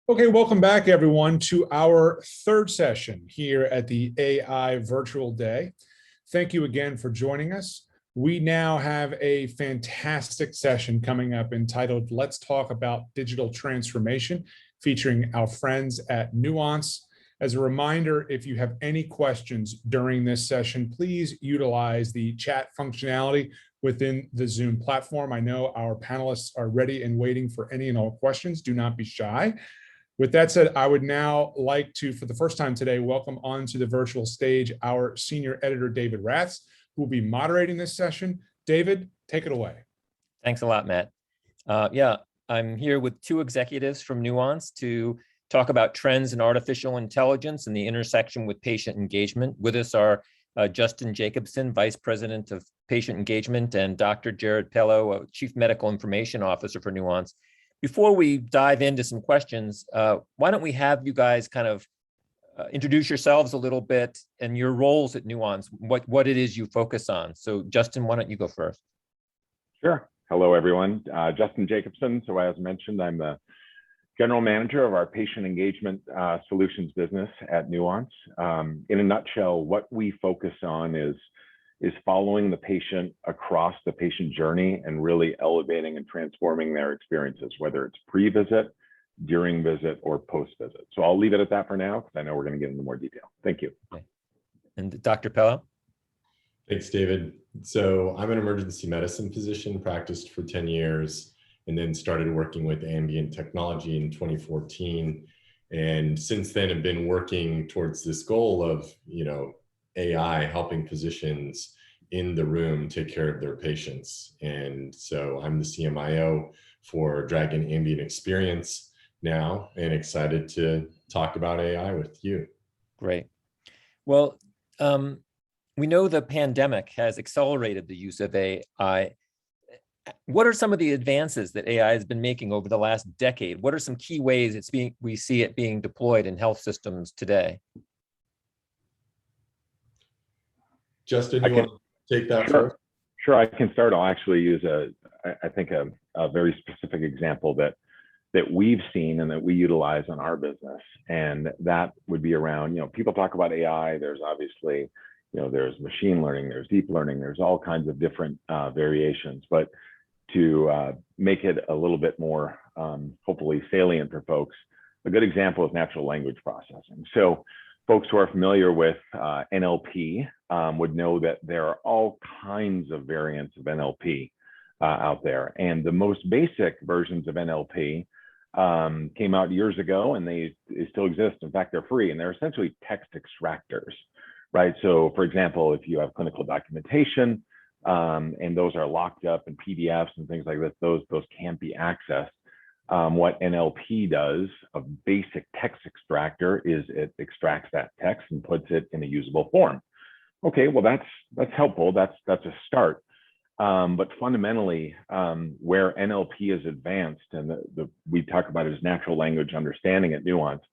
Okay, welcome back everyone to our third session here at the AI Virtual Day. Thank you again for joining us. We now have a fantastic session coming up entitled Let's Talk About Digital Transformation, featuring our friends at Nuance. As a reminder, if you have any questions during this session, please utilize the chat functionality within the Zoom platform. I know our panelists are ready and waiting for any and all questions. Do not be shy. With that said, I would now like to, for the first time today, welcome onto the virtual stage our senior editor, David Raths, who will be moderating this session. David, take it away. Thanks a lot, Matt. I'm here with two executives from Nuance to talk about trends in artificial intelligence and the intersection with patient engagement. With us are Justin Jacobson, Vice President of Patient Engagement, and Dr. Jared Pelo, Chief Medical Information Officer for Nuance. Before we dive into some questions, why don't we have you guys kind of introduce yourselves a little bit and your roles at Nuance, what it is you focus on. So Justin, why don't you go first? Sure. Hello, everyone. Justin Jacobson. So as mentioned, I'm the General Manager of our Patient Engagement Solutions business at Nuance. In a nutshell, what we focus on is following the patient across the patient journey and really elevating and transforming their experiences, whether it's pre-visit, during visit, or post-visit. So I'll leave it at that for now, because I know we're going to get into more detail. Thank you. Okay. And Dr. Pelo? Thanks, David. So I'm an emergency medicine physician, practiced for 10 years, and then started working with ambient technology in 2014. And since then, I've been working towards this goal of, AI helping physicians in the room take care of their patients. And so I'm the CMIO for Dragon Ambient Experience now, and excited to talk about AI with you. Great. Well, we know the pandemic has accelerated the use of AI. What are some of the advances that AI has been making over the last decade? What are some key ways we see it being deployed in health systems today? Justin, you want to take that first? Sure, I can start. I'll actually use a very specific example that we've seen and that we utilize on our business. And that would be around, people talk about AI. There's obviously, there's machine learning, there's deep learning, there's all kinds of different variations. But to make it a little bit more, hopefully salient for folks, a good example is natural language processing. So folks who are familiar with NLP would know that there are all kinds of variants of NLP out there. And the most basic versions of NLP came out years ago, and they still exist. In fact, they're free, and they're essentially text extractors, right? So for example, if you have clinical documentation and those are locked up in PDFs and things like this, those can't be accessed. What NLP does, a basic text extractor, is it extracts that text and puts it in a usable form. Okay, well that's helpful. That's a start. But fundamentally, where NLP is advanced, and we talk about it as natural language understanding at Nuance,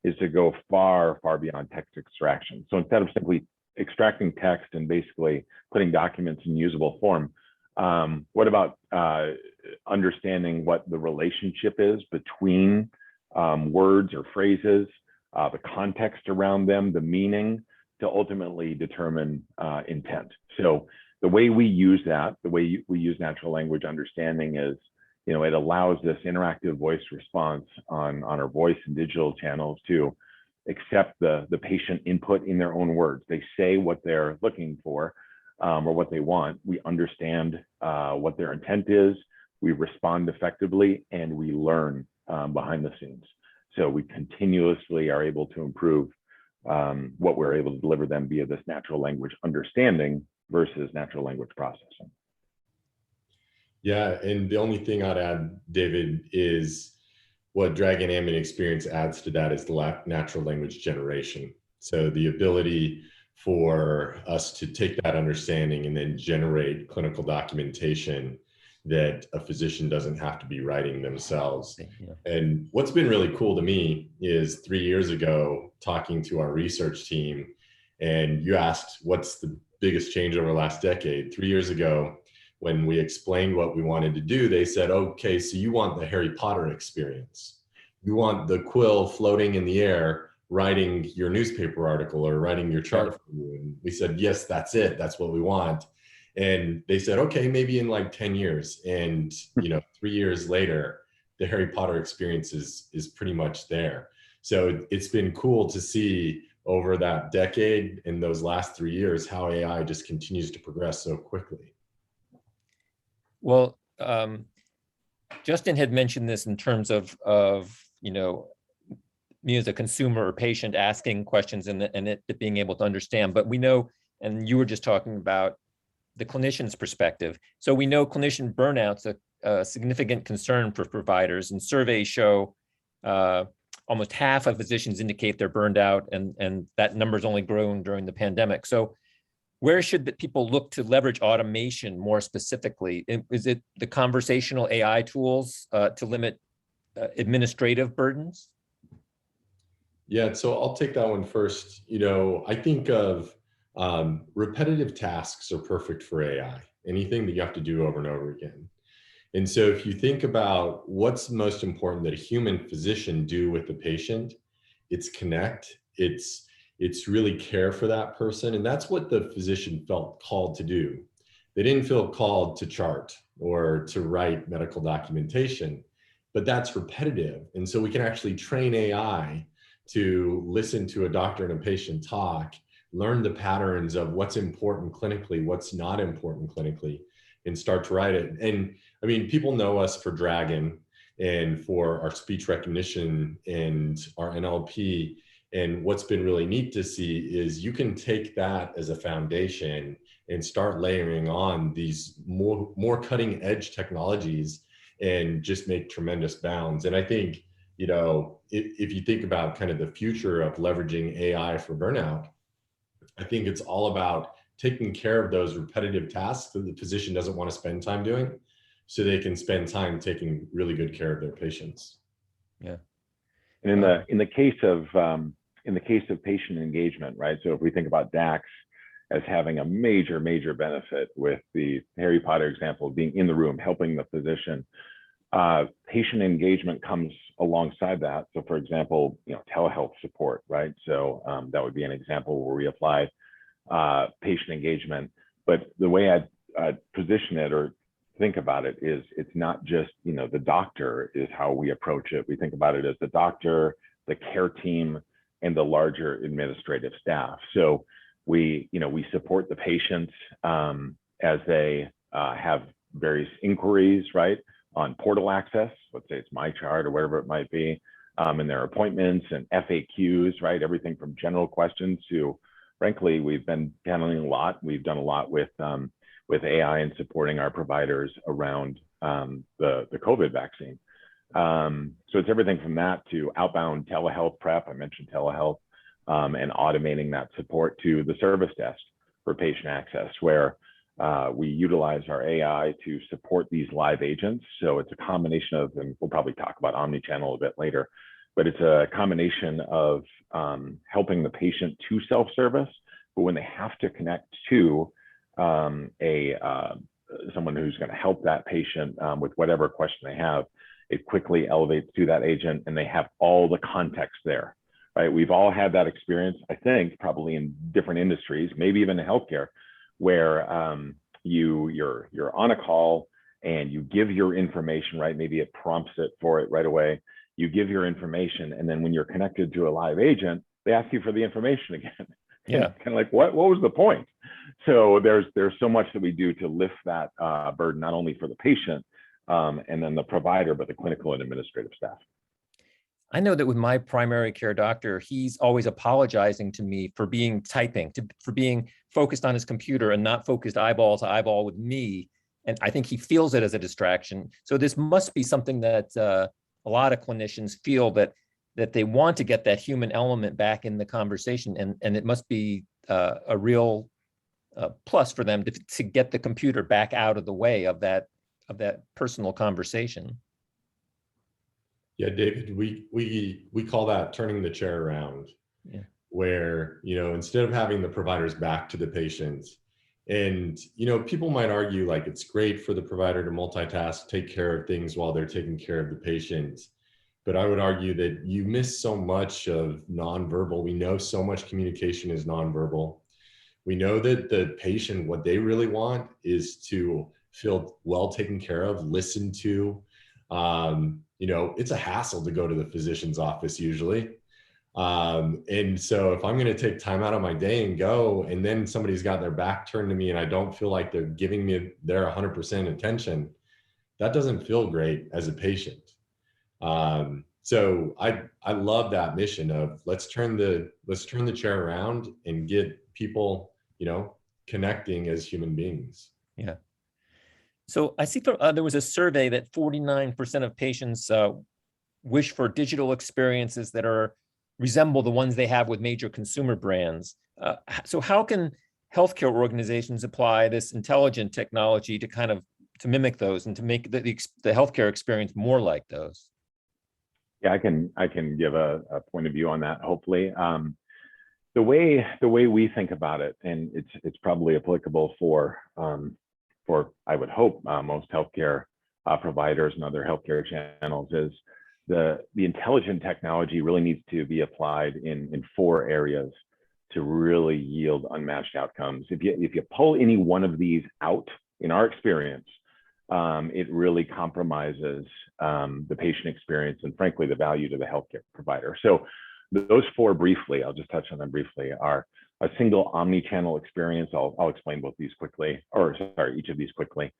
is to go far, far beyond text extraction. So instead of simply extracting text and basically putting documents in usable form, what about understanding what the relationship is between words or phrases, the context around them, the meaning, to ultimately determine intent. So the way we use that, the way we use natural language understanding is, it allows this interactive voice response on our voice and digital channels to accept the patient input in their own words. They say what they're looking for or what they want. We understand what their intent is. We respond effectively, and we learn behind the scenes. So we continuously are able to improve what we're able to deliver them via this natural language understanding versus natural language processing. Yeah, and the only thing I'd add, David, is what Dragon Ambient Experience adds to that is the natural language generation. So the ability for us to take that understanding and then generate clinical documentation that a physician doesn't have to be writing themselves. Yeah. And what's been really cool to me is 3 years ago, talking to our research team, and you asked what's the biggest change over the last decade. 3 years ago, when we explained what we wanted to do, they said, okay, so you want the Harry Potter experience. You want the quill floating in the air, writing your newspaper article or writing your chart for you. And we said, yes, that's it. That's what we want. And they said, okay, maybe in like 10 years. And, 3 years later, the Harry Potter experience is pretty much there. So it's been cool to see over that decade and those last 3 years, how AI just continues to progress so quickly. Well, Justin had mentioned this in terms of me as a consumer or patient asking questions and it being able to understand. But we know, and you were just talking about the clinician's perspective. So we know clinician burnout's a significant concern for providers, and surveys show almost half of physicians indicate they're burned out, and that number's only grown during the pandemic. So where should the people look to leverage automation more specifically? Is it the conversational AI tools to limit administrative burdens? Yeah, so I'll take that one first. I think of repetitive tasks are perfect for AI, anything that you have to do over and over again. And so if you think about what's most important that a human physician do with the patient, it's connect, it's really care for that person. And that's what the physician felt called to do. They didn't feel called to chart or to write medical documentation, but that's repetitive. And so we can actually train AI to listen to a doctor and a patient talk, learn the patterns of what's important clinically, what's not important clinically, and start to write it. And I mean, people know us for Dragon and for our speech recognition and our NLP. And what's been really neat to see is you can take that as a foundation and start layering on these more cutting edge technologies and just make tremendous bounds. And I think, if you think about kind of the future of leveraging AI for burnout, I think it's all about taking care of those repetitive tasks that the physician doesn't want to spend time doing, so they can spend time taking really good care of their patients. Yeah. And in the case of patient engagement, right? So if we think about DAX as having a major benefit with the Harry Potter example, being in the room, helping the physician, patient engagement comes alongside that. So for example, telehealth support, right? So that would be an example where we apply patient engagement. But the way I'd position it or think about it is it's not just, the doctor is how we approach it. We think about it as the doctor, the care team, and the larger administrative staff. So we support the patients as they have various inquiries, right, on portal access. Let's say it's MyChart or whatever it might be, and their appointments and FAQs, right? Everything from general questions to, frankly, we've been handling a lot. We've done a lot with AI and supporting our providers around the COVID vaccine. So it's everything from that to outbound telehealth prep. I mentioned telehealth, and automating that support to the service desk for patient access, where we utilize our AI to support these live agents. So it's a combination of, and we'll probably talk about omnichannel a bit later, but it's a combination of helping the patient to self-service, but when they have to connect to someone who's going to help that patient with whatever question they have, it quickly elevates to that agent and they have all the context there, right? We've all had that experience, I think, probably in different industries, maybe even in healthcare, where you're on a call and you give your information, right? Maybe it prompts it for it right away. You give your information, and then when you're connected to a live agent, they ask you for the information again. Yeah. It's kind of like, what was the point? So there's so much that we do to lift that burden, not only for the patient and then the provider, but the clinical and administrative staff. I know that with my primary care doctor, he's always apologizing to me for for being focused on his computer and not focused eyeball to eyeball with me. And I think he feels it as a distraction. So this must be something that a lot of clinicians feel that they want to get that human element back in the conversation. And it must be a real plus for them to get the computer back out of the way of that personal conversation. Yeah, David, we call that turning the chair around. Yeah. Where, instead of having the providers back to the patients, and, people might argue like it's great for the provider to multitask, take care of things while they're taking care of the patients. but I would argue that you miss so much of nonverbal. We know so much communication is nonverbal. We know that the patient, what they really want is to feel well taken care of, listened to. It's a hassle to go to the physician's office usually. And so if I'm going to take time out of my day and go, and then somebody's got their back turned to me and I don't feel like they're giving me their 100% attention, that doesn't feel great as a patient. So I love that mission of let's turn the chair around and get people, connecting as human beings. Yeah. So I see there was a survey that 49% of patients wish for digital experiences that resemble the ones they have with major consumer brands. So how can healthcare organizations apply this intelligent technology to mimic those and to make the healthcare experience more like those? Yeah, I can give a point of view on that, hopefully. The way we think about it, and it's probably applicable for I would hope most healthcare providers and other healthcare channels, is the intelligent technology really needs to be applied in 4 areas to really yield unmatched outcomes. If you pull any one of these out, in our experience, it really compromises the patient experience and, frankly, the value to the healthcare provider. So those 4 briefly, I'll just touch on them briefly, are a single omni-channel experience. I'll explain both these quickly, each of these quickly.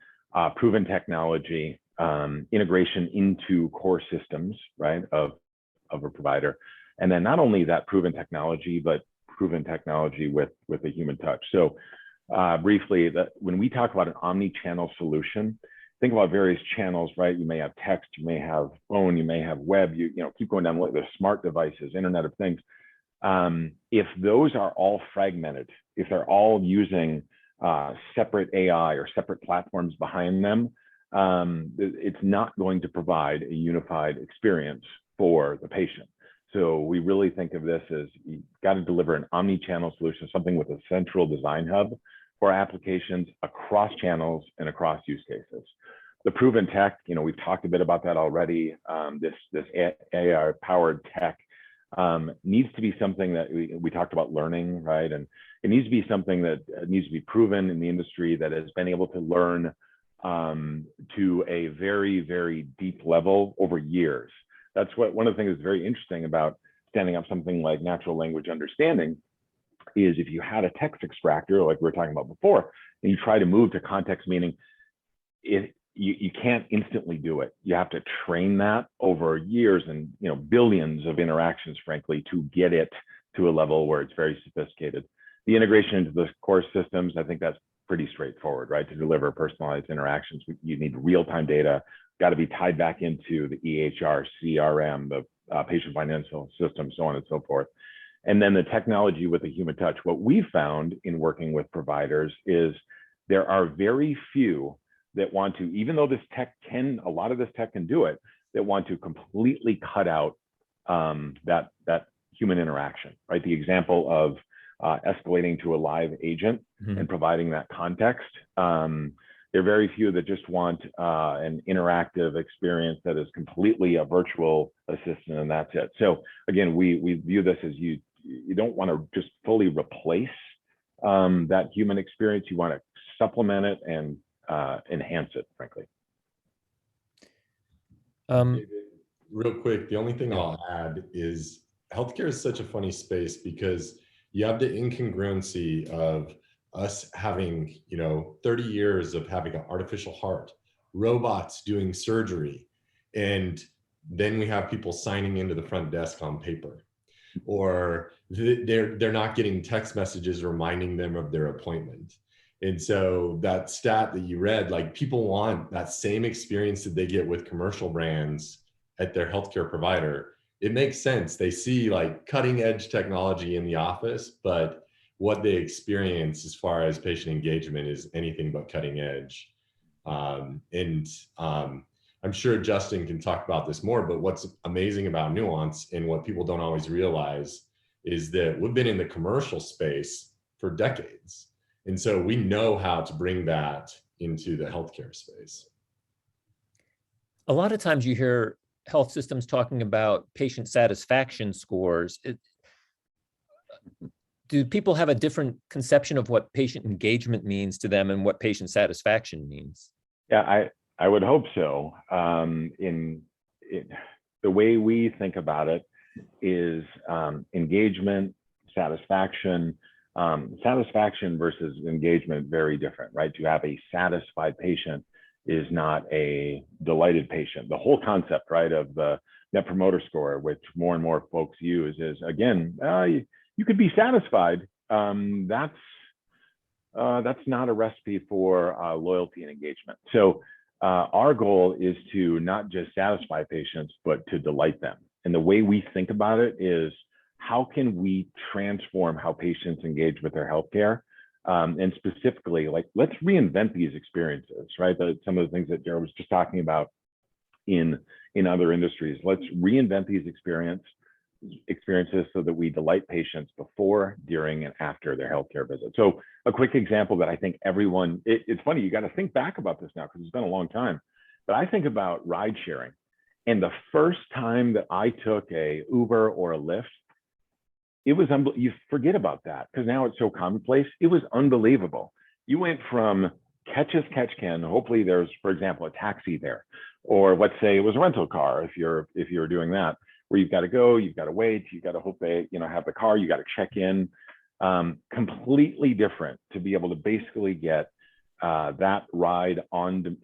Proven technology, integration into core systems, right, of a provider. And then not only that proven technology, but proven technology with a human touch. So briefly, when we talk about an omni-channel solution, think about various channels, right? You may have text, you may have phone, you may have web, keep going down, there's smart devices, Internet of Things. If those are all fragmented, if they're all using separate AI or separate platforms behind them, it's not going to provide a unified experience for the patient. So we really think of this as you've got to deliver an omni-channel solution, something with a central design hub for applications across channels and across use cases. The proven tech, we've talked a bit about that already. This AI-powered tech needs to be something that we talked about learning, right? And it needs to be something that needs to be proven in the industry, that has been able to learn to a very, very deep level over years. That's one of the things that's very interesting about standing up something like natural language understanding, is if you had a text extractor, like we were talking about before, and you try to move to context meaning, you can't instantly do it. You have to train that over years and billions of interactions, frankly, to get it to a level where it's very sophisticated. The integration into the core systems, I think that's pretty straightforward, right? To deliver personalized interactions, you need real-time data, got to be tied back into the EHR, CRM, the patient financial system, so on and so forth. And then the technology with a human touch. What we found in working with providers is there are very few that want to, even though a lot of this tech can do it, that want to completely cut out that human interaction, right? The example of escalating to a live agent and providing that context. There are very few that just want an interactive experience that is completely a virtual assistant, and that's it. So again, we view this as you don't want to just fully replace that human experience. You want to supplement it and enhance it, frankly. David, real quick, the only thing I'll add is healthcare is such a funny space because you have the incongruency of us having 30 years of having an artificial heart, robots doing surgery, and then we have people signing into the front desk on paper, or they're not getting text messages reminding them of their appointment. And so that stat that you read, like, people want that same experience that they get with commercial brands at their healthcare provider. It makes sense. They see like cutting edge technology in the office, but what they experience as far as patient engagement is anything but cutting edge. I'm sure Justin can talk about this more, but what's amazing about Nuance and what people don't always realize is that we've been in the commercial space for decades. And so we know how to bring that into the healthcare space. A lot of times you hear health systems talking about patient satisfaction scores. Do people have a different conception of what patient engagement means to them and what patient satisfaction means? Yeah, I would hope so. The way we think about it is engagement, satisfaction. Satisfaction versus engagement, very different, right? To have a satisfied patient is not a delighted patient. The whole concept, right, of the Net Promoter Score, which more and more folks use, is again, you could be satisfied. That's not a recipe for loyalty and engagement. So our goal is to not just satisfy patients, but to delight them. And the way we think about it is, how can we transform how patients engage with their healthcare? And specifically, like, let's reinvent these experiences, right? Some of the things that Jared was just talking about in other industries. Let's reinvent these experiences so that we delight patients before, during, and after their healthcare visit. So a quick example that I think everyone, it's funny, you got to think back about this now because it's been a long time, but I think about ride sharing. And the first time that I took a Uber or a Lyft, it was, you forget about that because now it's so commonplace. It was unbelievable. You went from catch as catch can, hopefully there's, for example, a taxi there, or let's say it was a rental car if you're doing that, where you've got to go, you've got to wait, you've got to hope they have the car, you got to check in. Completely different to be able to basically get that ride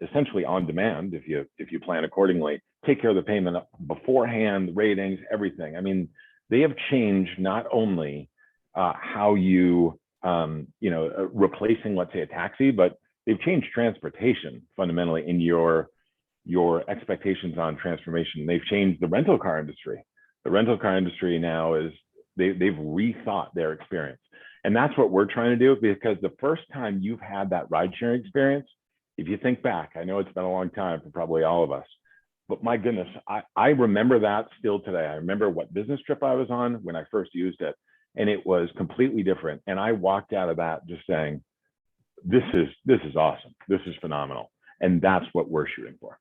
essentially on demand if you plan accordingly, take care of the payment beforehand, ratings, everything. I mean, they have changed not only how you replacing, let's say, a taxi, but they've changed transportation fundamentally in your expectations on transformation. They've changed the rental car industry. The rental car industry now is they've rethought their experience. And that's what we're trying to do, because the first time you've had that ride sharing experience, if you think back, I know it's been a long time for probably all of us, but my goodness, I remember that still today. I remember what business trip I was on when I first used it, and it was completely different. And I walked out of that just saying, this is awesome. This is phenomenal. And that's what we're shooting for.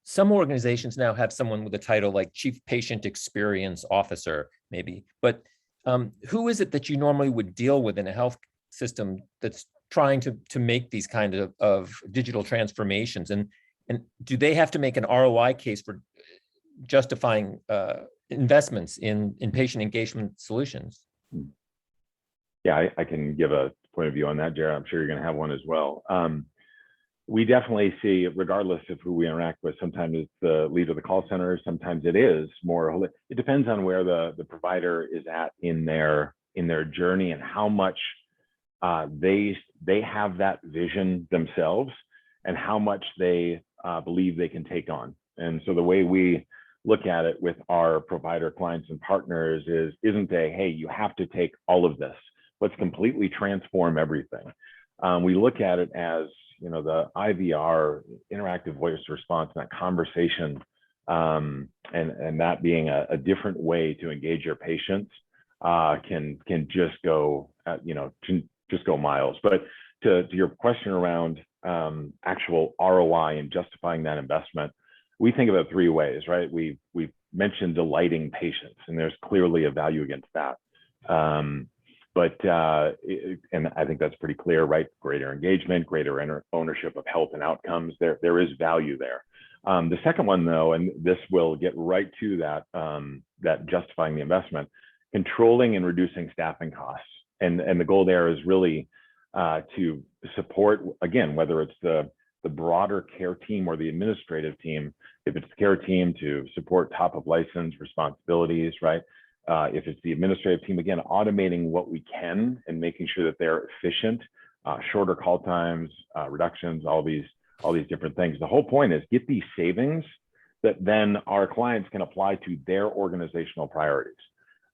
Some organizations now have someone with a title like Chief Patient Experience Officer, maybe, but who is it that you normally would deal with in a health system that's trying to make these kind of digital transformations? And do they have to make an ROI case for justifying investments in patient engagement solutions? Yeah, I can give a point of view on that, Jared. I'm sure you're going to have one as well. We definitely see, regardless of who we interact with, sometimes it's the lead of the call center, sometimes it is more, it depends on where the provider is at in their journey and how much they have that vision themselves and how much they believe they can take on. And so the way we look at it with our provider clients and partners isn't hey, you have to take all of this. Let's completely transform everything. We look at it as, the IVR, interactive voice response, and that conversation, and that being a different way to engage your patients can just go, just go miles. But to your question around actual ROI and justifying that investment, we think of it three ways, right? We've mentioned delighting patients, and there's clearly a value against that. And I think that's pretty clear, right? Greater engagement, greater ownership of health and outcomes. There is value there. The second one, though, and this will get right to that justifying the investment, controlling and reducing staffing costs. And the goal there is really to support, again, whether it's the broader care team or the administrative team. If it's the care team, to support top of license responsibilities, right? If it's the administrative team, again, automating what we can and making sure that they're efficient, shorter call times, reductions, all these different things. The whole point is get these savings that then our clients can apply to their organizational priorities.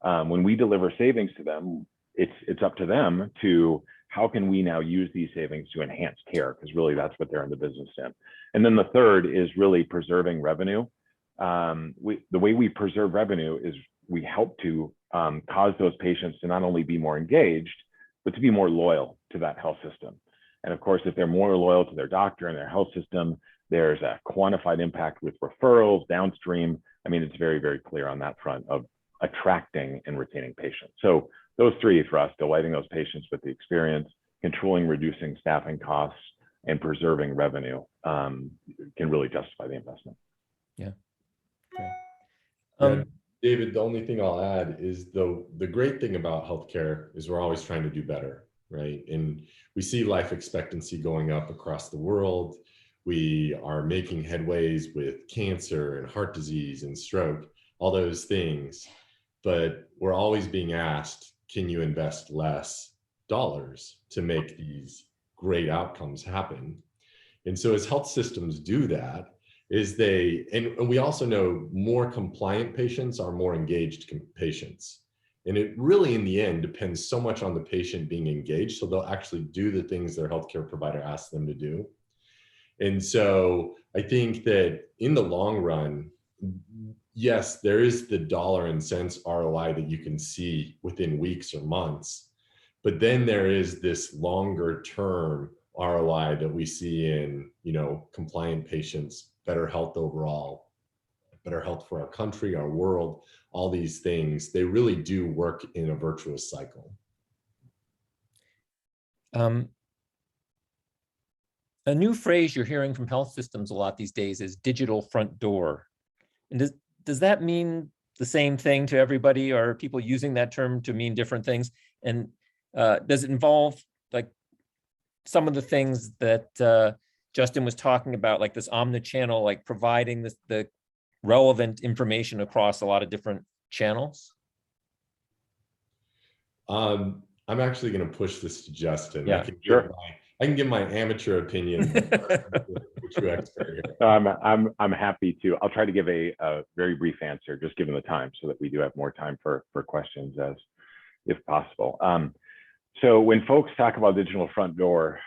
When we deliver savings to them, it's up to them to how can we now use these savings to enhance care, because really that's what they're in the business in. And then the third is really preserving revenue. The way we preserve revenue is we help to cause those patients to not only be more engaged, but to be more loyal to that health system. And of course, if they're more loyal to their doctor and their health system, there's a quantified impact with referrals downstream. I mean, it's very, very clear on that front of attracting and retaining patients. So those three for us: delighting those patients with the experience, controlling, reducing staffing costs, and preserving revenue, can really justify the investment. Yeah. Great. Yeah, David, the only thing I'll add is the great thing about healthcare is we're always trying to do better, right? And we see life expectancy going up across the world. We are making headways with cancer and heart disease and stroke, all those things. But we're always being asked, can you invest less dollars to make these great outcomes happen? And so as health systems do that, and we also know more compliant patients are more engaged patients. And it really, in the end, depends so much on the patient being engaged. So they'll actually do the things their healthcare provider asks them to do. And so I think that in the long run, yes, there is the dollar and cents ROI that you can see within weeks or months. But then there is this longer term ROI that we see in, compliant patients, better health overall, better health for our country, our world, all these things. They really do work in a virtuous cycle. A new phrase you're hearing from health systems a lot these days is digital front door. And does that mean the same thing to everybody, or are people using that term to mean different things? And does it involve like some of the things that Justin was talking about, like this omnichannel, like providing the relevant information across a lot of different channels? Um, I'm actually going to push this to Justin. Yeah, I can give my amateur opinion. True expert here. I'm happy to. I'll try to give a very brief answer, just given the time, so that we do have more time for questions as if possible. So when folks talk about digital front door,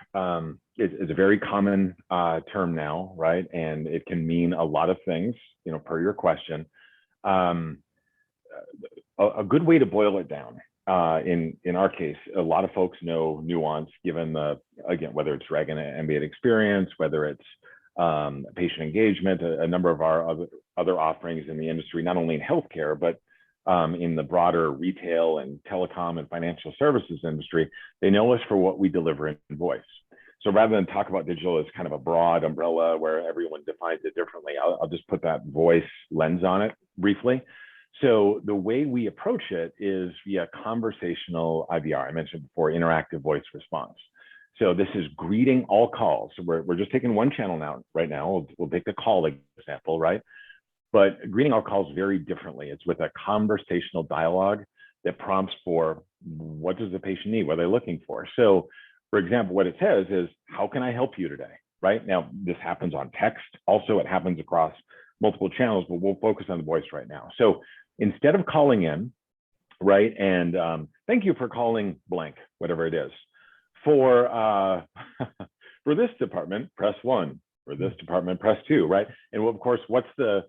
it's a very common term now, right? And it can mean a lot of things, per your question. A good way to boil it down, in our case, a lot of folks know Nuance, given again, whether it's Dragon Ambient experience, whether it's patient engagement, a number of our other offerings in the industry, not only in healthcare, but in the broader retail and telecom and financial services industry. They know us for what we deliver in voice. So rather than talk about digital as kind of a broad umbrella where everyone defines it differently, I'll just put that voice lens on it briefly. So the way we approach it is via conversational IVR. I mentioned before, interactive voice response. So this is greeting all calls. So we're just taking one channel now, right now. We'll take the call example, right? But greeting all calls very differently. It's with a conversational dialogue that prompts for what does the patient need, what are they looking for. So for example, what it says is, how can I help you today? Right now, this happens on text. Also, it happens across multiple channels, but we'll focus on the voice right now. So instead of calling in, right, and thank you for calling blank, whatever it is. For this department, press 1. For this department, press 2, right? And of course, what's the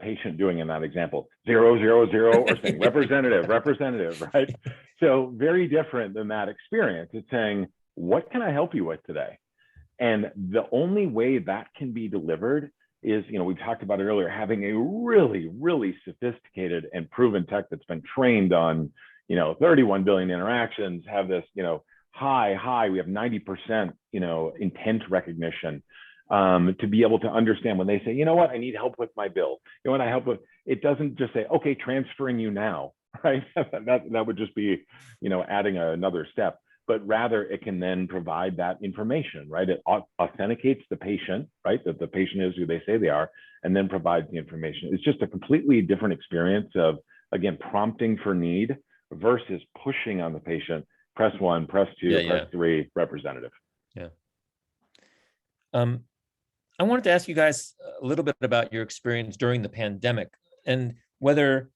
patient doing in that example? 0, 0, 0, or saying representative, right? So very different than that experience. It's saying, what can I help you with today? And the only way that can be delivered is, we talked about it earlier, having a really, really sophisticated and proven tech that's been trained on, 31 billion interactions, have this, high, we have 90%, intent recognition, to be able to understand when they say, I need help with my bill. What I help with, it doesn't just say, okay, transferring you now, right? that would just be, adding another step. But rather it can then provide that information, right? It authenticates the patient, right? That the patient is who they say they are, and then provides the information. It's just a completely different experience of, again, prompting for need versus pushing on the patient, press 1, press 2, press 3, representative. Yeah. I wanted to ask you guys a little bit about your experience during the pandemic and whether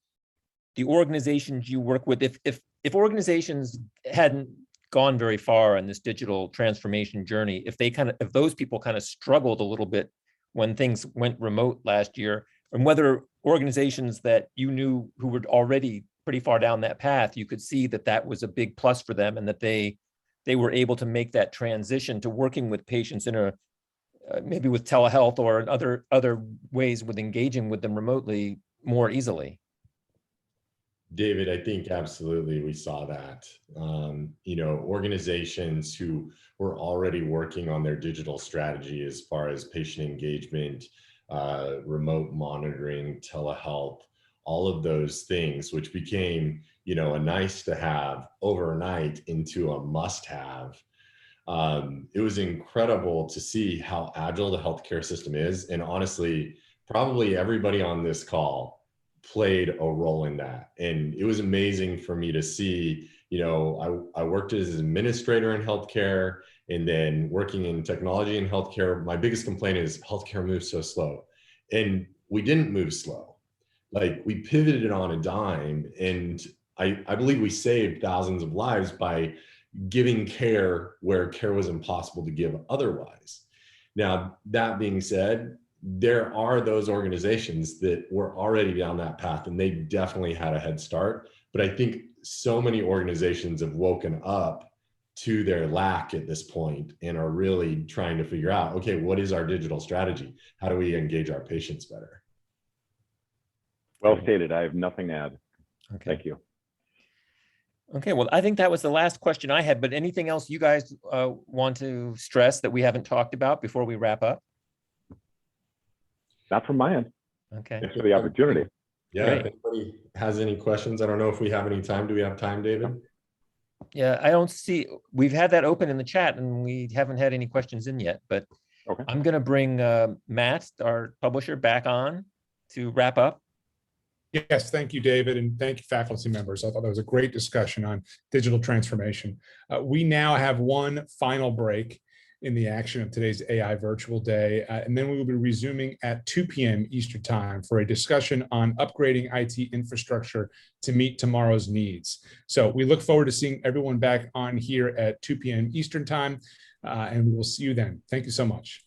the organizations you work with, if organizations hadn't gone very far on this digital transformation journey, if those people kind of struggled a little bit when things went remote last year, and whether organizations that you knew who were already pretty far down that path, you could see that was a big plus for them and that they they were able to make that transition to working with patients in a maybe with telehealth or other ways with engaging with them remotely more easily. David, I think absolutely we saw that. Organizations who were already working on their digital strategy as far as patient engagement, remote monitoring, telehealth, all of those things, which became, a nice to have overnight into a must have. It was incredible to see how agile the healthcare system is. And honestly, probably everybody on this call played a role in that. And it was amazing for me to see, I worked as an administrator in healthcare and then working in technology in healthcare. My biggest complaint is healthcare moves so slow. And we didn't move slow. Like, we pivoted on a dime, and I believe we saved thousands of lives by giving care where care was impossible to give otherwise. Now, that being said, there are those organizations that were already down that path, and they definitely had a head start. But I think so many organizations have woken up to their lack at this point and are really trying to figure out, okay, what is our digital strategy? How do we engage our patients better? Well stated. I have nothing to add. Okay. Thank you. Okay, well, I think that was the last question I had, but anything else you guys want to stress that we haven't talked about before we wrap up? Not from my end. Okay. Thanks for the opportunity. Yeah, Great. if anybody has any questions, I don't know if we have any time. Do we have time, David? Yeah, I don't see, we've had that open in the chat and we haven't had any questions in yet, but Okay. I'm going to bring Matt, our publisher, back on to wrap up. Yes, thank you, David, and thank you, faculty members. I thought that was a great discussion on digital transformation. We now have one final break in the action of today's AI virtual day, and then we will be resuming at 2 p.m. Eastern time for a discussion on upgrading IT infrastructure to meet tomorrow's needs. So we look forward to seeing everyone back on here at 2 p.m. Eastern time, and we will see you then. Thank you so much.